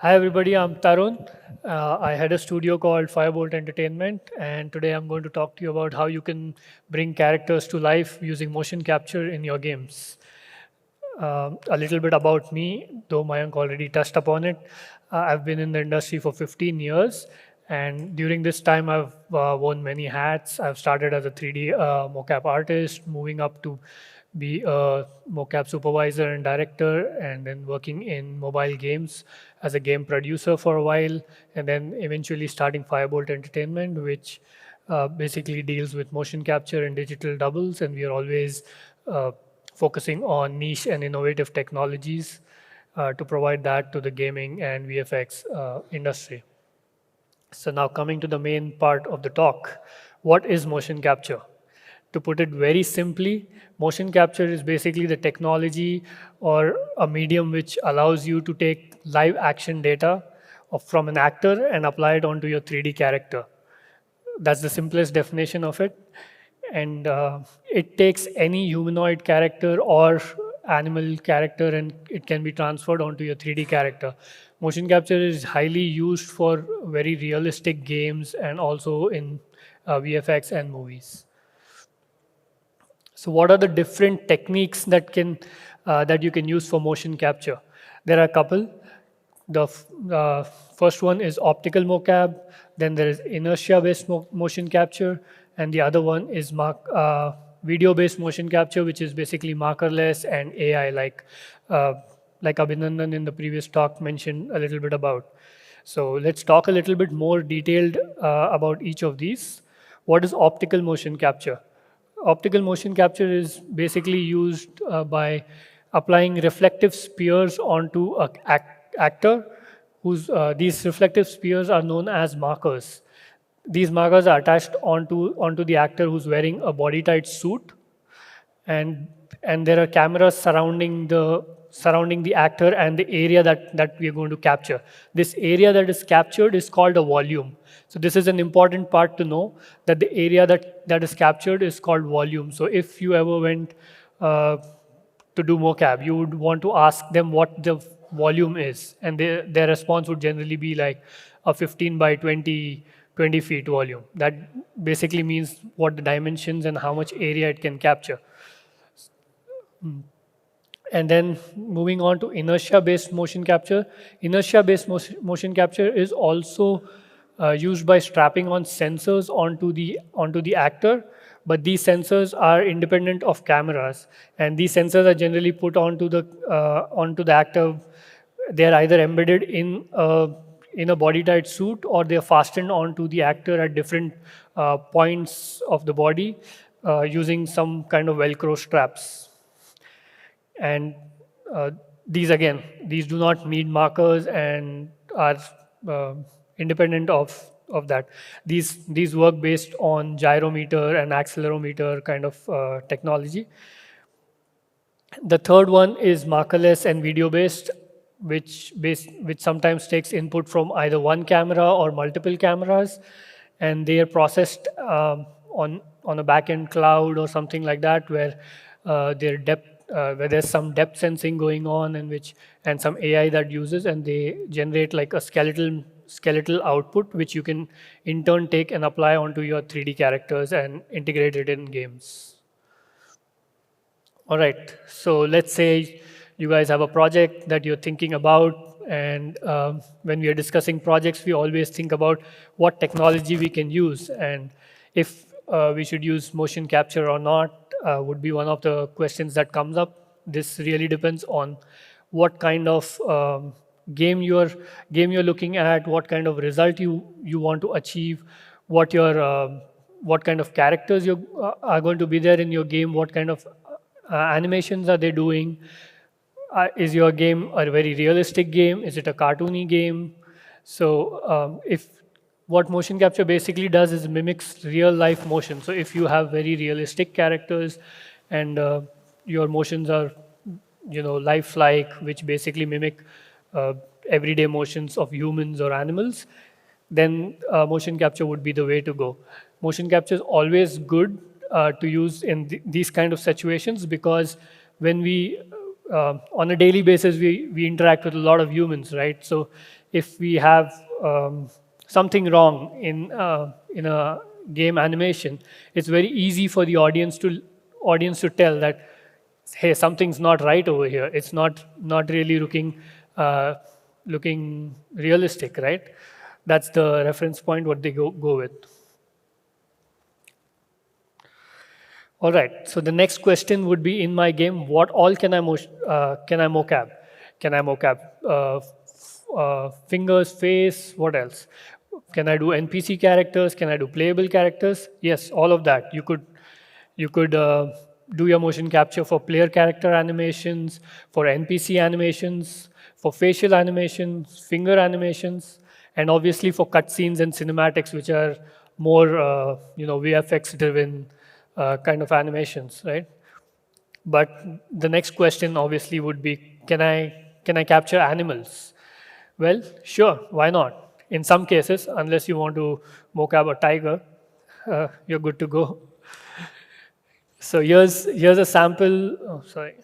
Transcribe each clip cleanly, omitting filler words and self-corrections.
Hi everybody, I'm Tarun. I had a studio called Firebolt Entertainment, and today I'm going to talk to you about how you can bring characters to life using motion capture in your games. A little bit about me, though Mayank already touched upon it. I've been in the industry for 15 years, and during this time, I've worn many hats. I've started as a 3D mocap artist, moving up to be a mocap supervisor and director, and then working in mobile games as a game producer for a while, and then eventually starting Firebolt Entertainment, which basically deals with motion capture and digital doubles, and we are always focusing on niche and innovative technologies to provide that to the gaming and VFX industry. So now coming to the main part of the talk, what is motion capture? To put it very simply, motion capture is basically the technology or a medium which allows you to take live action data from an actor and apply it onto your 3D character. That's the simplest definition of it. And it takes any humanoid character or animal character and it can be transferred onto your 3D character. Motion capture is highly used for very realistic games and also in VFX and movies. So what are the different techniques that you can use for motion capture? There are a couple. The first one is optical mocap, then there is inertia-based motion capture, and the other one is video-based motion capture, which is basically markerless and AI, like Abhinandan in the previous talk mentioned a little bit about. So let's talk a little bit more detailed about each of these. What is optical motion capture? Optical motion capture is basically used by applying reflective spheres onto an actor. These reflective spheres are known as markers. These markers are attached onto the actor who's wearing a body tight suit, and there are cameras surrounding the actor and the area that we are going to capture. This area that is captured is called a volume. So this is an important part to know, that the area that is captured is called volume. So if you ever went to do mocap, you would want to ask them what the volume is, and their response would generally be like a 15 by 20 feet volume. That basically means what the dimensions and how much area it can capture. And then moving on to inertia-based motion capture. Inertia-based motion capture is also used by strapping on sensors onto the actor, but these sensors are independent of cameras, and these sensors are generally put onto the actor. They're either embedded in a body tight suit, or they're fastened onto the actor at different points of the body using some kind of Velcro straps. And these do not need markers and are independent of that. These work based on gyrometer and accelerometer kind of technology. The third one is markerless and video based, which sometimes takes input from either one camera or multiple cameras, and they are processed on a backend cloud or something like that, where where there's some depth sensing going on, and some AI that uses, and they generate like a skeletal output, which you can in turn take and apply onto your 3D characters and integrate it in games. All right, so let's say you guys have a project that you're thinking about, and when we are discussing projects, we always think about what technology we can use, and if we should use motion capture or not would be one of the questions that comes up. This really depends on what kind of game you're looking at, what kind of result you want to achieve, what kind of characters are going to be there in your game, what kind of animations are they doing. Is your game a very realistic game? Is it a cartoony game? So if what motion capture basically does is mimics real life motion. So if you have very realistic characters and your motions are lifelike, which basically mimic everyday motions of humans or animals, then motion capture would be the way to go. Motion capture is always good to use in these kind of situations, because when we on a daily basis, we interact with a lot of humans, right? So if we have something wrong in a game animation, it's very easy for the audience to tell that, hey, something's not right over here. It's not really looking realistic, right? That's the reference point what they go with. All right. So the next question would be, in my game, what all can I mocap? Can I mocap fingers, face? What else? Can I do NPC characters? Can I do playable characters? Yes, all of that. You could do your motion capture for player character animations, for NPC animations, for facial animations, finger animations, and obviously for cutscenes and cinematics, which are more VFX driven kind of animations, right? But the next question obviously would be, can I capture animals? Well, sure, why not? In some cases, unless you want to mocap a tiger, you're good to go. So here's a sample. Oh, sorry.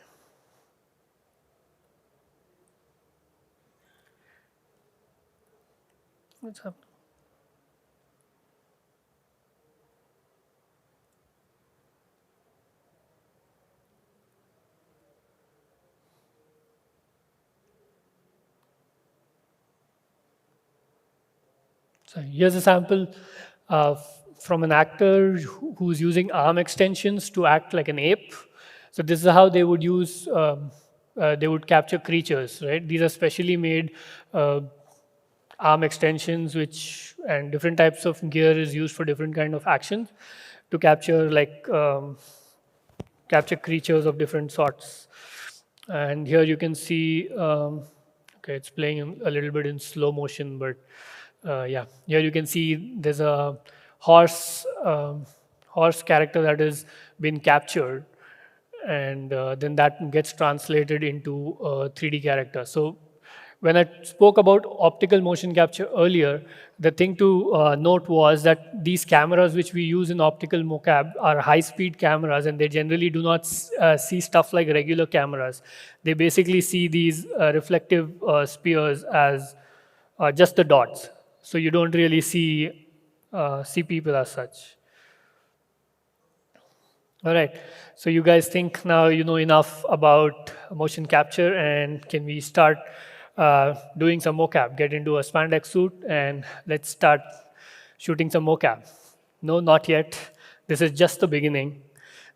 What's happening? So here's a sample from an actor who's using arm extensions to act like an ape. So this is how they would they would capture creatures, right? These are specially made uh, arm extensions, and different types of gear is used for different kind of actions to capture creatures of different sorts. And here you can see, okay, it's playing a little bit in slow motion, but yeah, here you can see there's a horse character that has been captured, and then that gets translated into a 3D character. So when I spoke about optical motion capture earlier, the thing to note was that these cameras which we use in optical mocap are high-speed cameras, and they generally do not see stuff like regular cameras. They basically see these reflective spheres as just the dots. So you don't really see people as such. All right. So you guys think now you know enough about motion capture, and can we start doing some mocap? Get into a spandex suit and let's start shooting some mocap. No, not yet. This is just the beginning.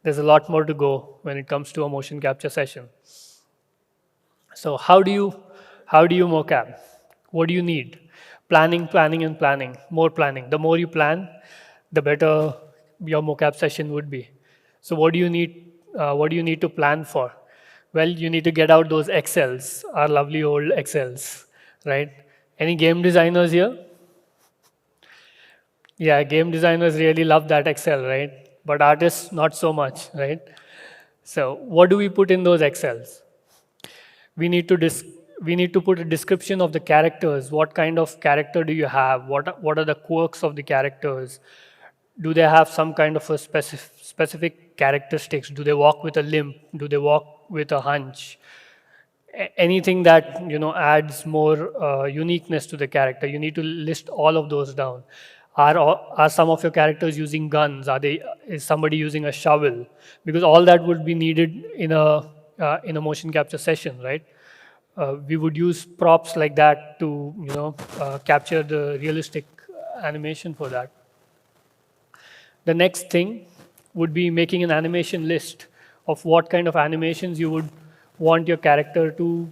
There's a lot more to go when it comes to a motion capture session. So how do you mocap? What do you need? Planning, planning, and planning. More planning. The more you plan, the better your mocap session would be. So what do you need? What do you need to plan for? Well, you need to get out those Excels, our lovely old Excels, right? Any game designers here? Yeah, game designers really love that Excel, right? But artists, not so much, right? So what do we put in those Excels? we need to dis- we need to put a description of the characters. What kind of character do you have? What are the quirks of the characters? Do they have some kind of a specific characteristics? Do they walk with a limp? Do they walk with a hunch? Anything that adds more uniqueness to the character, you need to list all of those down. Are some of your characters using guns? Is somebody using a shovel? Because all that would be needed in a motion capture session, right? We would use props like that to capture the realistic animation for that. The next thing would be making an animation list of what kind of animations you would want your character to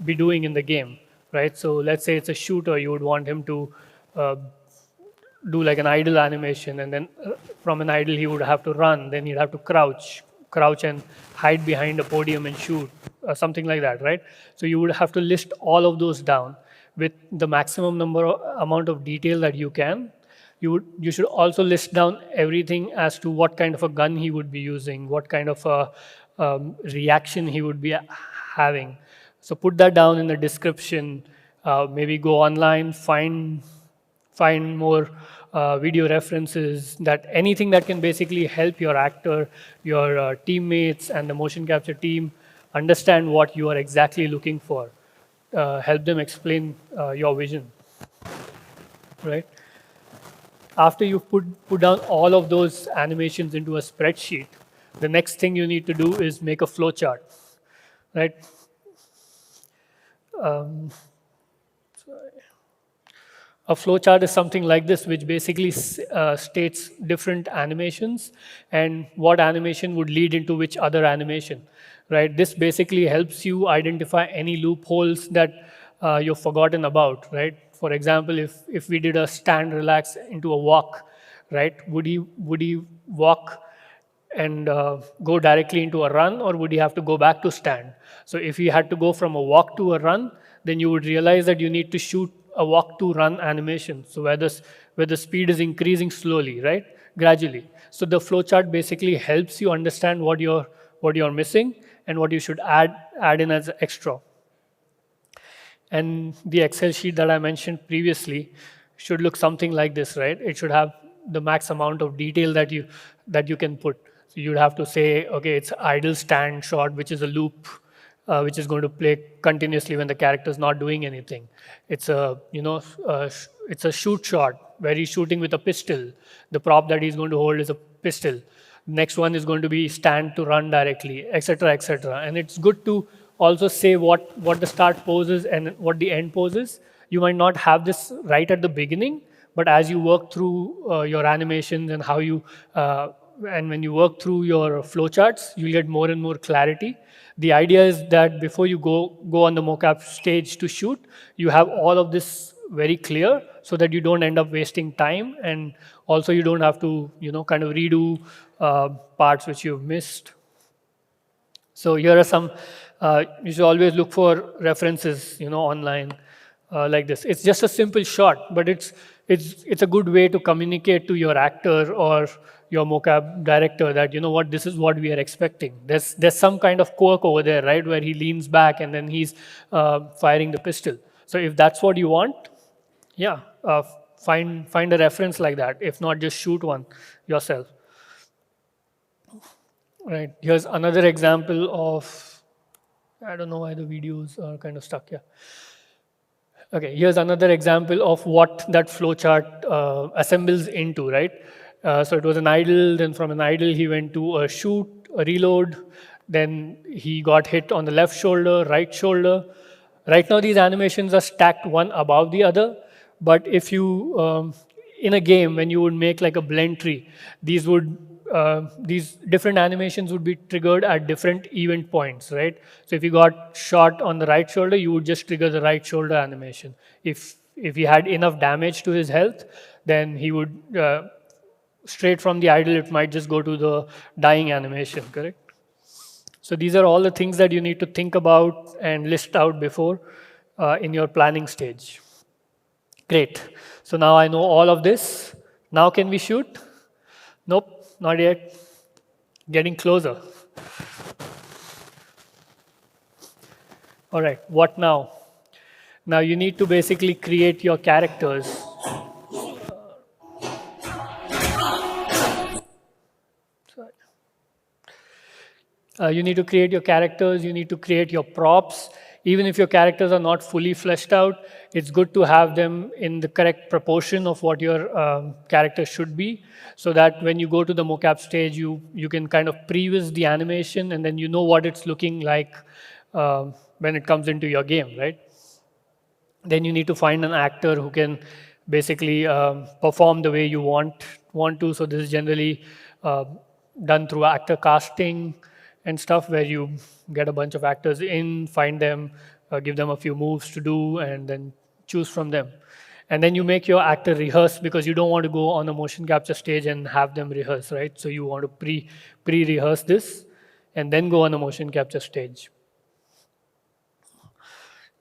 be doing in the game, right? So let's say it's a shooter, you would want him to uh, do like an idle animation, and then from an idle he would have to run, then he'd have to crouch and hide behind a podium and shoot, something like that, right? So you would have to list all of those down with the maximum amount of detail that you can. You should also list down everything as to what kind of a gun he would be using, what kind of a reaction he would be having. So put that down in the description. Maybe go online, find more video references, that anything that can basically help your actor, your teammates, and the motion capture team understand what you are exactly looking for, help them explain your vision, right? After you've put down all of those animations into a spreadsheet, the next thing you need to do is make a flow chart, right? Um, A flowchart is something like this, which basically states different animations and what animation would lead into which other animation, right? This basically helps you identify any loopholes that you've forgotten about, right? For example, if we did a stand relax into a walk, right? Would he walk and go directly into a run, or would you have to go back to stand? So if you had to go from a walk to a run, then you would realize that you need to shoot a walk to run animation. So where the speed is increasing slowly, right? Gradually. So the flowchart basically helps you understand what you're missing and what you should add in as extra. And the Excel sheet that I mentioned previously should look something like this, right? It should have the max amount of detail that you can put. So you'd have to say, okay, it's idle stand shot, which is a loop, which is going to play continuously when the character is not doing anything. It's it's a shoot shot where he's shooting with a pistol. The prop that he's going to hold is a pistol. Next one is going to be stand to run directly, etc., etc. And it's good to also say what the start pose is and what the end pose is. You might not have this right at the beginning, but as you work through your animations and how you and when you work through your flowcharts, you get more and more clarity. The idea is that before you go on the mocap stage to shoot, you have all of this very clear so that you don't end up wasting time, and also you don't have to kind of redo parts which you've missed. So here are some, you should always look for references, online like this. It's just a simple shot, but it's a good way to communicate to your actor or your mocap director that, what, this is what we are expecting. There's some kind of quirk over there, right, where he leans back and then he's firing the pistol. So if that's what you want, yeah, find a reference like that. If not, just shoot one yourself. Right, here's another example of, I don't know why the videos are kind of stuck here. Okay, here's another example of what that flowchart assembles into, right? So it was an idle, then from an idle he went to a shoot, a reload, then he got hit on the left shoulder, right shoulder. Right now these animations are stacked one above the other, but if you, in a game, when you would make like a blend tree, these different animations would be triggered at different event points, right? So if you got shot on the right shoulder, you would just trigger the right shoulder animation. If he had enough damage to his health, then he would, straight from the idle, it might just go to the dying animation, correct? So these are all the things that you need to think about and list out before in your planning stage. Great. So now I know all of this. Now can we shoot? Nope, not yet. Getting closer. All right, what now? Now you need to basically create your characters. You need to create your characters, you need to create your props. Even if your characters are not fully fleshed out, it's good to have them in the correct proportion of what your character should be, so that when you go to the mocap stage, you can kind of previs the animation, and then you know what it's looking like when it comes into your game, right? Then you need to find an actor who can basically perform the way you want to. So this is generally done through actor casting and stuff, where you get a bunch of actors in, find them, give them a few moves to do, and then choose from them. And then you make your actor rehearse, because you don't want to go on a motion capture stage and have them rehearse, right? So you want to pre-rehearse this and then go on a motion capture stage.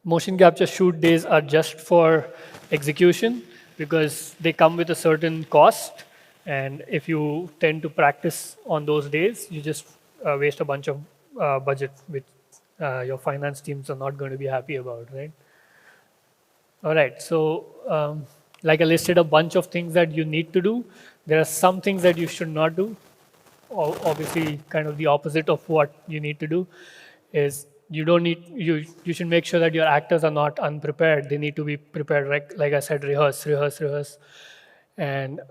Motion capture shoot days are just for execution because they come with a certain cost. And if you tend to practice on those days, you just waste a bunch of budget, which your finance teams are not going to be happy about, right? All right, so like I listed a bunch of things that you need to do. There are some things that you should not do, obviously kind of the opposite of what you need to do. is you don't need you should make sure that your actors are not unprepared. They need to be prepared, like I said, rehearse, and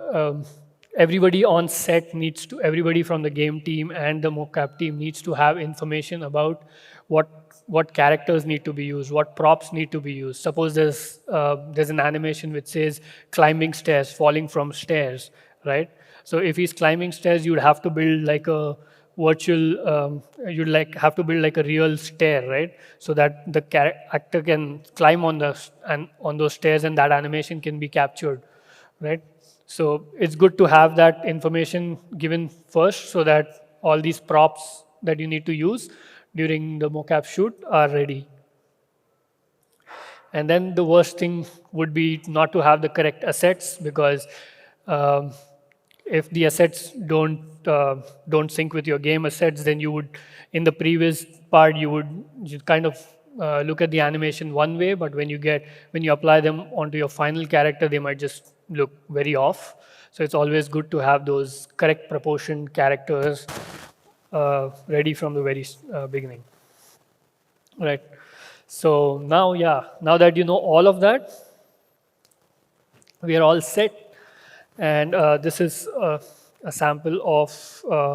everybody on set needs to everybody from the game team and the mocap team needs to have information about what what characters need to be used, what props need to be used. Suppose there's an animation which says climbing stairs, falling from stairs, right? So if he's climbing stairs, you'd have to build like a virtual you'd like have to build like a real stair, right? So that the actor can climb on the and on those stairs and that animation can be captured, right? So it's good to have that information given first so that all these props that you need to use during the mocap shoot are ready. And then the worst thing would be not to have the correct assets, because um, if the assets don't sync with your game assets, then you would, in the previous part, you kind of look at the animation one way, but when you apply them onto your final character, they might just look very off. So it's always good to have those correct proportioned characters ready from the very beginning. Right. So now, yeah, now that you know all of that, we are all set. And this is a sample of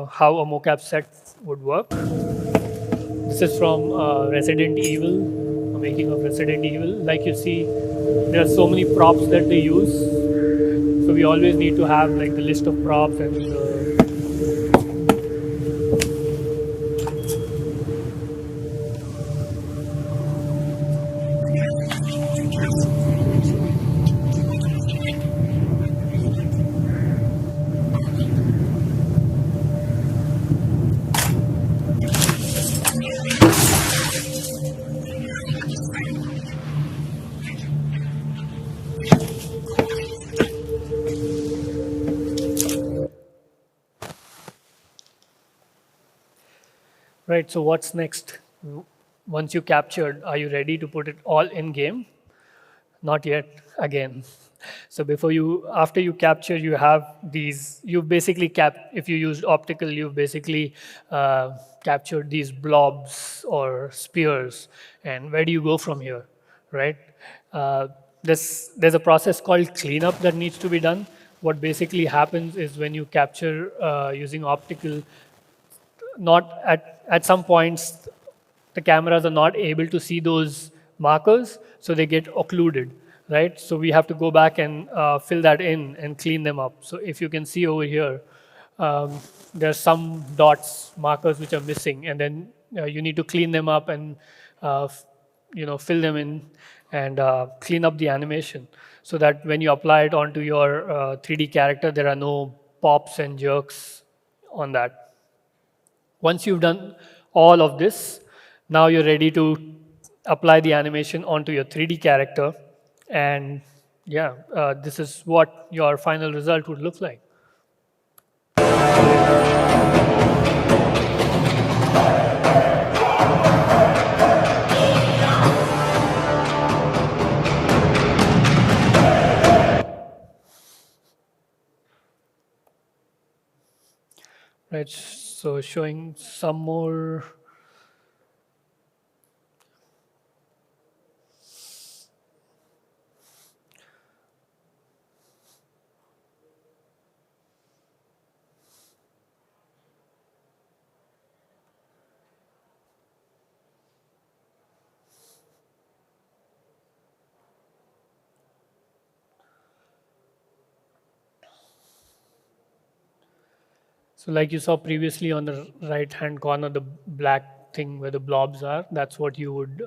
how a mocap set would work. This is from Resident Evil, the making of Resident Evil. Like you see, there are so many props that they use. So we always need to have like the list of props and right. So what's next? Once you captured, are you ready to put it all in game? Not yet, again. So after you capture, you have these, you've basically if you used optical, you've basically captured these blobs or spheres. And where do you go from here, right? Uh, there's a process called cleanup that needs to be done. What basically happens is when you capture using optical, not at some points the cameras are not able to see those markers, so they get occluded, right? So we have to go back and fill that in and clean them up. So if you can see over here, there's some dots, markers which are missing, and then you need to clean them up and fill them in and clean up the animation so that when you apply it onto your 3D character, there are no pops and jerks on that. Once you've done all of this, now you're ready to apply the animation onto your 3D character. And yeah, this is what your final result would look like. Right, so showing some more. So like you saw previously on the right-hand corner, the black thing where the blobs are, that's what you would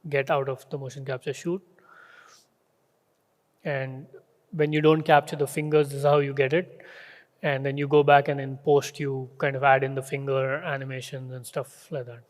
get out of the motion capture shoot. And when you don't capture the fingers, this is how you get it. And then you go back and in post, you kind of add in the finger animations and stuff like that.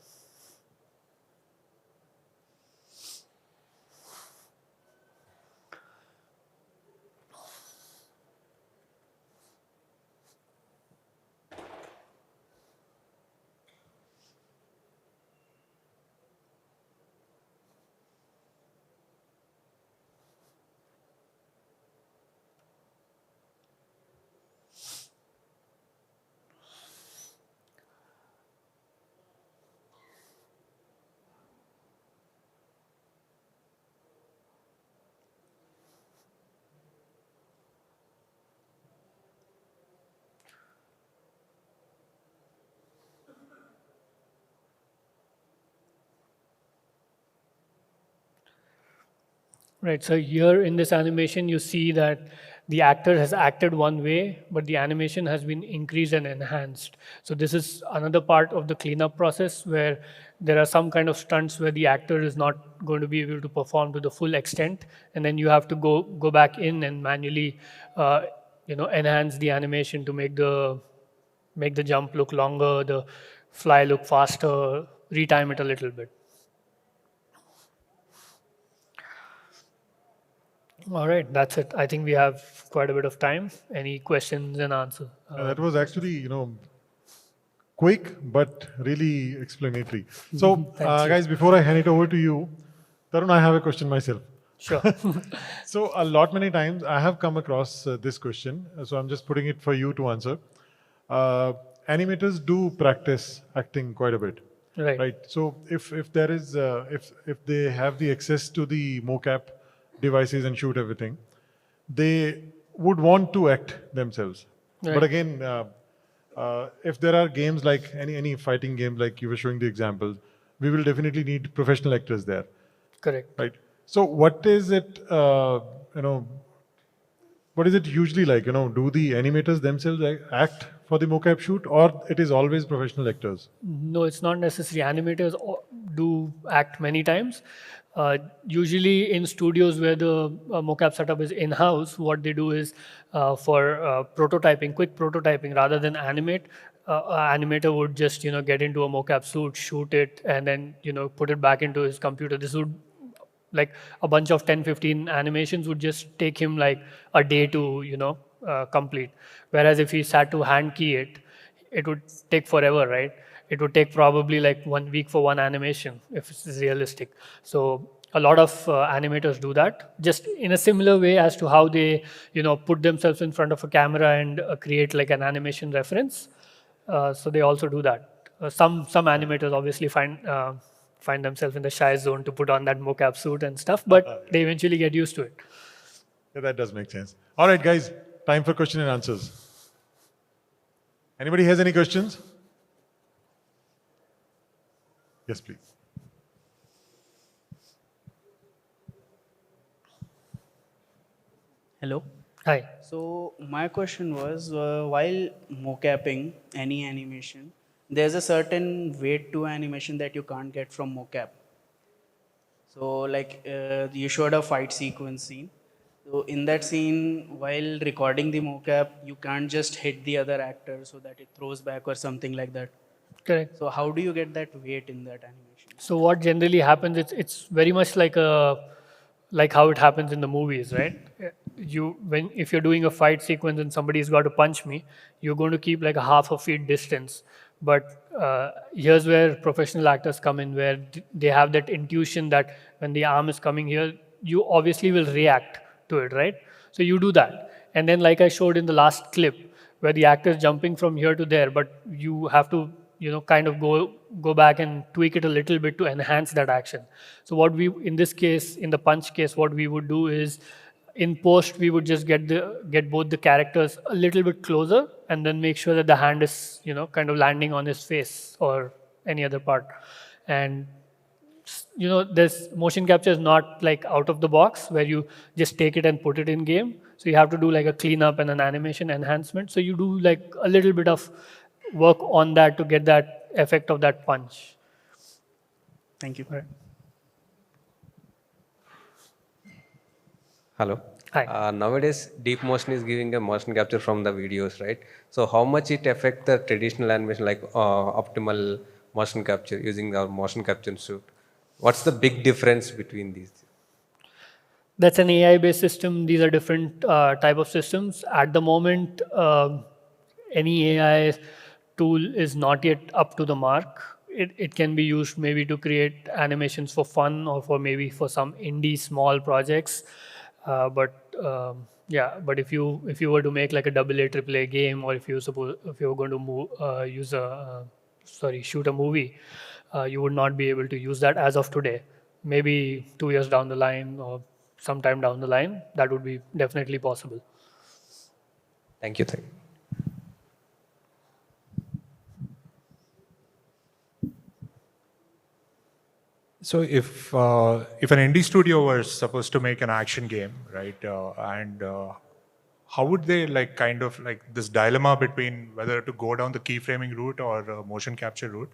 Right. So here in this animation, you see that the actor has acted one way, but the animation has been increased and enhanced. So this is another part of the cleanup process where there are some kind of stunts where the actor is not going to be able to perform to the full extent, and then you have to go back in and manually, enhance the animation to make the jump look longer, the fly look faster, retime it a little bit. All right, that's it. I think we have quite a bit of time. Any questions and answer? That was actually, quick but really explanatory. So, guys, before I hand it over to you, Tarun, I have a question myself. Sure. So, a lot many times I have come across this question. So, I'm just putting it for you to answer. Animators do practice acting quite a bit. Right. So, if there is if they have the access to the mocap devices and shoot everything, they would want to act themselves. Right. But again, if there are games like any fighting game, like you were showing the example, we will definitely need professional actors there. Correct. Right. So what is it? What is it usually like? Do the animators themselves act for the mocap shoot, or it is always professional actors? No, it's not necessary. Animators do act many times. Usually in studios where the mocap setup is in-house, what they do is for prototyping, quick prototyping, rather than animate, animator would just get into a mocap suit, shoot it, and then put it back into his computer. This would like a bunch of 10-15 animations would just take him like a day to complete, whereas if he sat to hand key it, it would take forever, right? It would take probably like 1 week for one animation if it's realistic. So a lot of animators do that just in a similar way as to how they put themselves in front of a camera and create like an animation reference. So they also do that. Some animators obviously find themselves in the shy zone to put on that mocap suit and stuff, but they eventually get used to it. Yeah, that does make sense. All right, guys, time for question and answers. Anybody has any questions? Yes, please. Hello. Hi. So my question was, while mocapping any animation, there's a certain weight to animation that you can't get from mocap. So like you showed a fight sequence scene. So in that scene, while recording the mocap, you can't just hit the other actor so that it throws back or something like that. Correct. So how do you get that weight in that animation? So what generally happens, it's very much like how it happens in the movies, right? If you're doing a fight sequence and somebody's got to punch me, you're going to keep like a half a feet distance. But here's where professional actors come in, where they have that intuition that when the arm is coming here, you obviously will react to it, right? So you do that, and then like I showed in the last clip, where the actor is jumping from here to there, but you have to kind of go back and tweak it a little bit to enhance that action. So what we in this case, in the punch case, what we would do is in post we would just get both the characters a little bit closer and then make sure that the hand is kind of landing on his face or any other part. And this motion capture is not like out of the box where you just take it and put it in game. So you have to do like a cleanup and an animation enhancement. So you do like a little bit of work on that to get that effect of that punch. Thank you. Right. Hello. Hi. Nowadays, deep motion is giving a motion capture from the videos, right? So how much it affect the traditional animation, like optimal motion capture using our motion capture suite? What's the big difference between these? That's an AI-based system. These are different type of systems. At the moment, any AI tool is not yet up to the mark. It can be used maybe to create animations for fun or for maybe for some indie small projects. But if you were to make like a AA, AAA game, or if you were going to shoot a movie, you would not be able to use that as of today. Maybe 2 years down the line or sometime down the line, that would be definitely possible. Thank you. Thank you. So if an indie studio was supposed to make an action game, right, and how would they like kind of like this dilemma between whether to go down the keyframing route or motion capture route,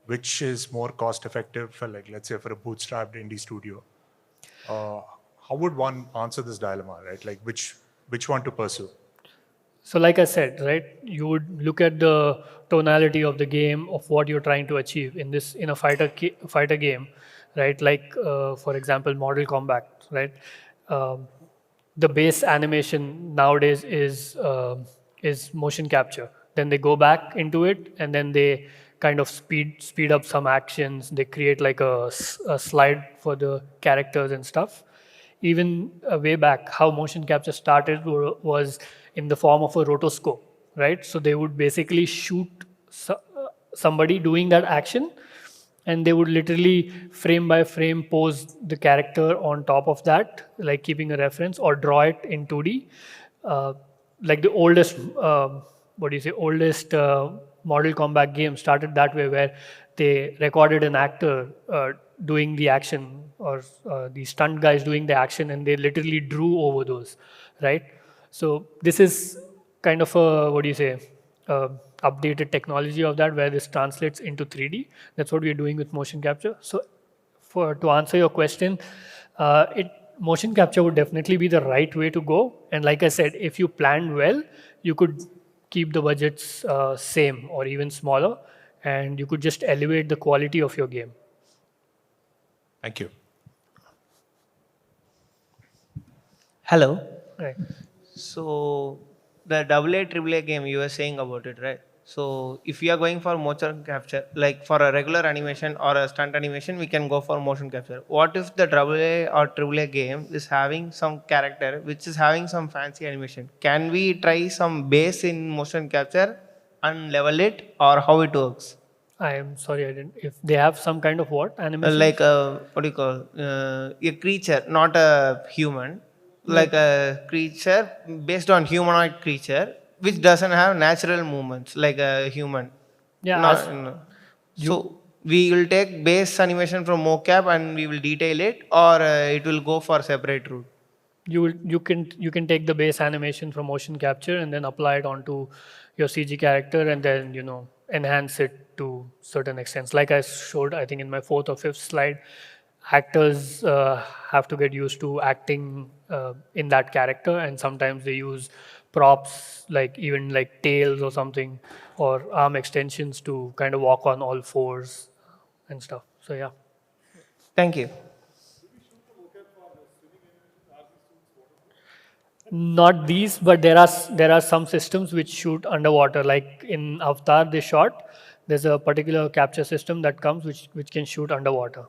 which is more cost effective for like let's say for a bootstrapped indie studio? How would one answer this dilemma, right? Like which one to pursue? So like I said, right, you would look at the tonality of the game, of what you're trying to achieve in a fighter game, right? Like for example, Mortal Kombat, right? Um, the base animation nowadays is motion capture. Then they go back into it, and then they kind of speed up some actions. They create like a slide for the characters and stuff. Even way back, how motion capture started was in the form of a rotoscope, right? So they would basically shoot somebody doing that action, and they would literally frame by frame pose the character on top of that, like keeping a reference, or draw it in 2D. Like the oldest, what do you say, oldest Mortal Kombat game started that way, where they recorded an actor doing the action, or the stunt guys doing the action, and they literally drew over those, right? So this is kind of a, what do you say, updated technology of that, where this translates into 3D. That's what we're doing with motion capture. So to answer your question, motion capture would definitely be the right way to go. And like I said, if you planned well, you could keep the budgets same or even smaller, and you could just elevate the quality of your game. Thank you. Hello. Right. So the AA AAA game you were saying about it, right? So if we are going for motion capture, like for a regular animation or a stunt animation, we can go for motion capture. What if the AA or AAA game is having some character which is having some fancy animation? Can we try some base in motion capture and level it, or how it works? I am sorry, I didn't. If they have some kind of what animation? Like what do you call a creature, not a human, like a creature based on humanoid creature which doesn't have natural movements like a human. Yeah, Not, no. So we will take base animation from mocap and we will detail it, or it will go for separate route. you can take the base animation from motion capture and then apply it onto your CG character, and then enhance it to certain extents. Like I showed, I think in my fourth or fifth slide, actors have to get used to acting in that character, and sometimes they use props like even like tails or something, or arm extensions to kind of walk on all fours and stuff. So yeah. Thank you. Not these, but there are some systems which shoot underwater. Like in Avatar, they shot. There's a particular capture system that comes which can shoot underwater.